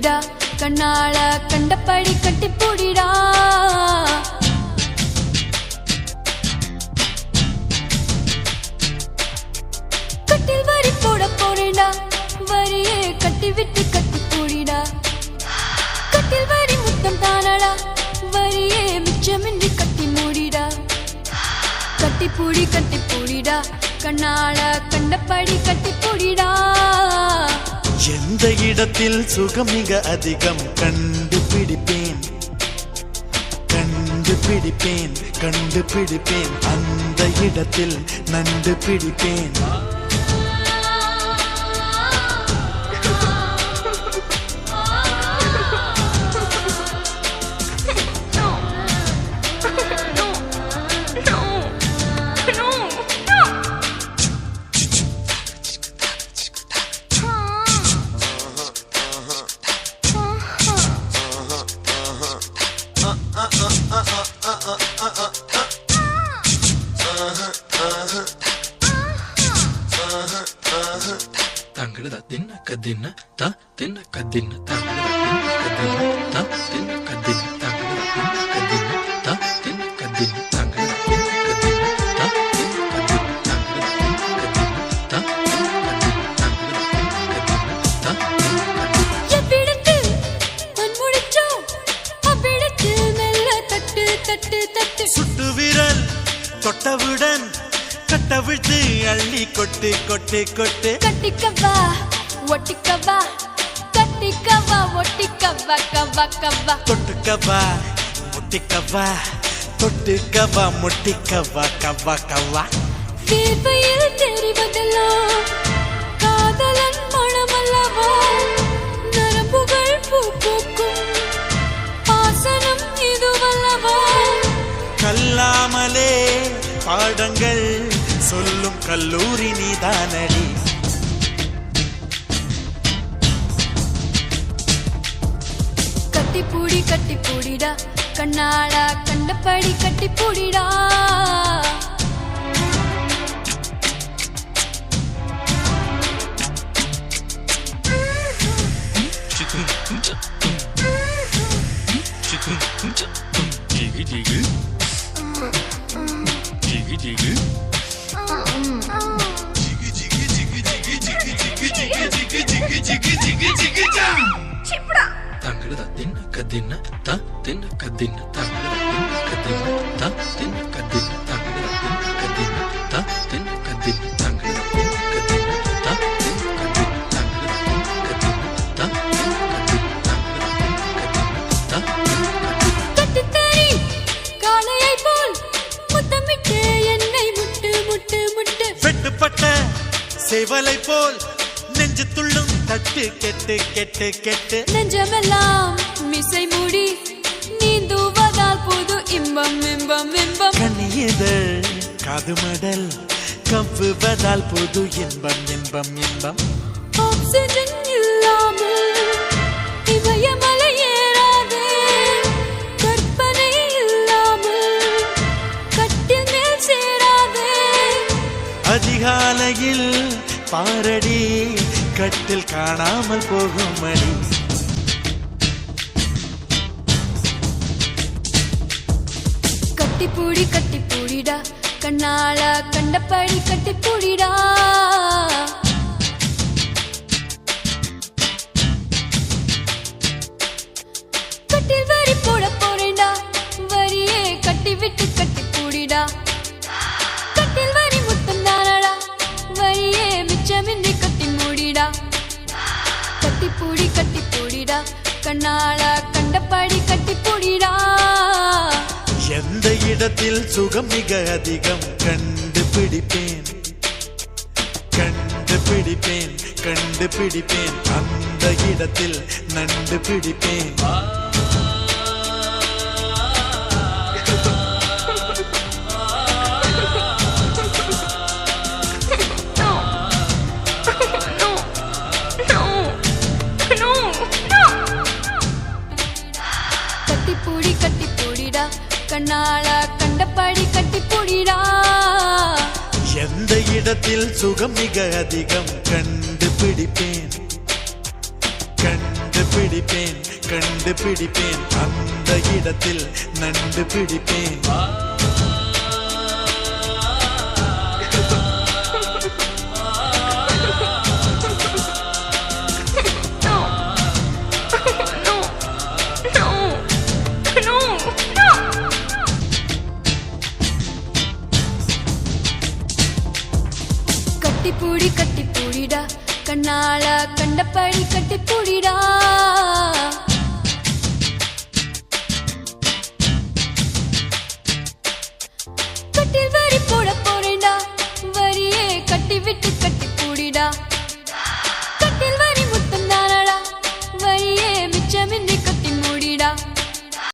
பூடிடா கண்ணால கண்டபடி கட்டி பூடிடா கட்டில் வரி போட போறேடா வரியே கட்டி விட்டு கட்டி பூடிடா கட்டில் வரி முத்தம் தானடா வரியே மிச்சமின்றி கட்டி மூடிடா கட்டி பூடிடா கண்ணால கண்டபடி கட்டி பூடிடா எந்த இடத்தில் சுகம் மிக அதிகம் கண்டுபிடிப்பேன் அந்த இடத்தில் நண்டு பிடிப்பேன் தங்கட தின்ன கதின்ன த தின்ன கதின்ன தங்கட தின்ன கதின்ன த தின்ன கதின்ன தங்கட தின்ன கதின்ன த தின்ன கதின்ன தங்கட தின்ன கதின்ன த தின்ன கதின்ன தங்கட தின்ன கதின்ன த தின்ன கதின்ன தங்கட தின்ன கதின்ன த எவ்விடத்தில் மண்முடிச்சோ அவ்விடத்தில் மெல்ல தட்டு தட்டு தட்டு சுட்டு விரல் தொட்டவுடன் கட்டவிழ்த்து அள்ளி கொட்டு கொட்டு கொட்டு கட்டிக்கவா ஒட்டிக்கவா கட்டிக்கவா ஒட்டிக்கவா கவா கவா தொட்டுக்கவா முட்டிக்கவா தொட்டுக்கவா முட்டிக்கவா கவா கவா தேவையில் தெரிவதெல்லாம் காதலன் மனமல்லவா நரம்புகள் பூ பூக்கும் ஆசனம் இதுவல்லவா கல்லாமலே பாடங்கள் சொல்லும் கல்லூரி நீதானடி கட்டி பூடிடா கண்ணால கண்டபடி கட்டி பூடிடா தங்கட தின்ன கதின்ன த தின்ன கதின்ன தங்கட தின்ன கதின்ன த தின்ன கதின்ன தங்கட தின்ன கதின்ன த தின்ன கதின்ன தங்கட தின்ன கதின்ன த தின்ன கதின்ன தங்கட தின்ன கதின்ன த தின்ன கதின்ன தங்கட தின்ன கதின்ன கட்டித்தறி காளையை போல் முத்தமிட்டு என்னை முட்டு முட்டு முட்டு வெட்டுப்பட்ட சேவலை போல் நெஞ்சு துள்ளும் தட்டு கெட்டு கெட்டு கெட்டு நெஞ்சமெல்லாம் மிசை மூடி நீந்துவதால் புது இன்பம் இன்பம் இன்பம் கண்ணியதழ் காதுமடல் கவ்வுவதால் புது இன்பம் இன்பம் இன்பம் ஆக்சிஜன் இல்லாமல் இமயமலை ஏறாதே கற்பனை இல்லாமல் கட்டில் மேல் சேராதே அதிகாலையில் பாரடி கட்டில் காணாமல் போகும் அடி கட்டி பூடிடா கண்ணால கண்டபடி கட்டி பூடிடா கட்டில் வரி போட போறேடா வரியே கட்டி விட்டு கட்டி பூடிடா கட்டில் வரி முத்தம் தானடா வரியே மிச்சமின்றி கட்டி மூடிடா கட்டி பூடிடா கண்ணால கண்டபடி கட்டி பூடிடா எந்த இடத்தில் சுகம் மிக அதிகம் கண்டுபிடிப்பேன் அந்த இடத்தில் நண்டு பிடிப்பேன் கட்டி பூடிடா கண்ணால கண்டபடி கட்டி பூடிடா எந்த இடத்தில் சுகம் மிக அதிகம் கண்டுபிடிப்பேன் கண்டுபிடிப்பேன் கண்டுபிடிப்பேன் அந்த இடத்தில் நண்டு பிடிப்பேன் கட்டி பூடிடா கண்ணால கண்டபடி கட்டி பூடிடா கட்டில் வரி போட போறேன்டா வரியே கட்டி விட்டு கட்டி பூடிடா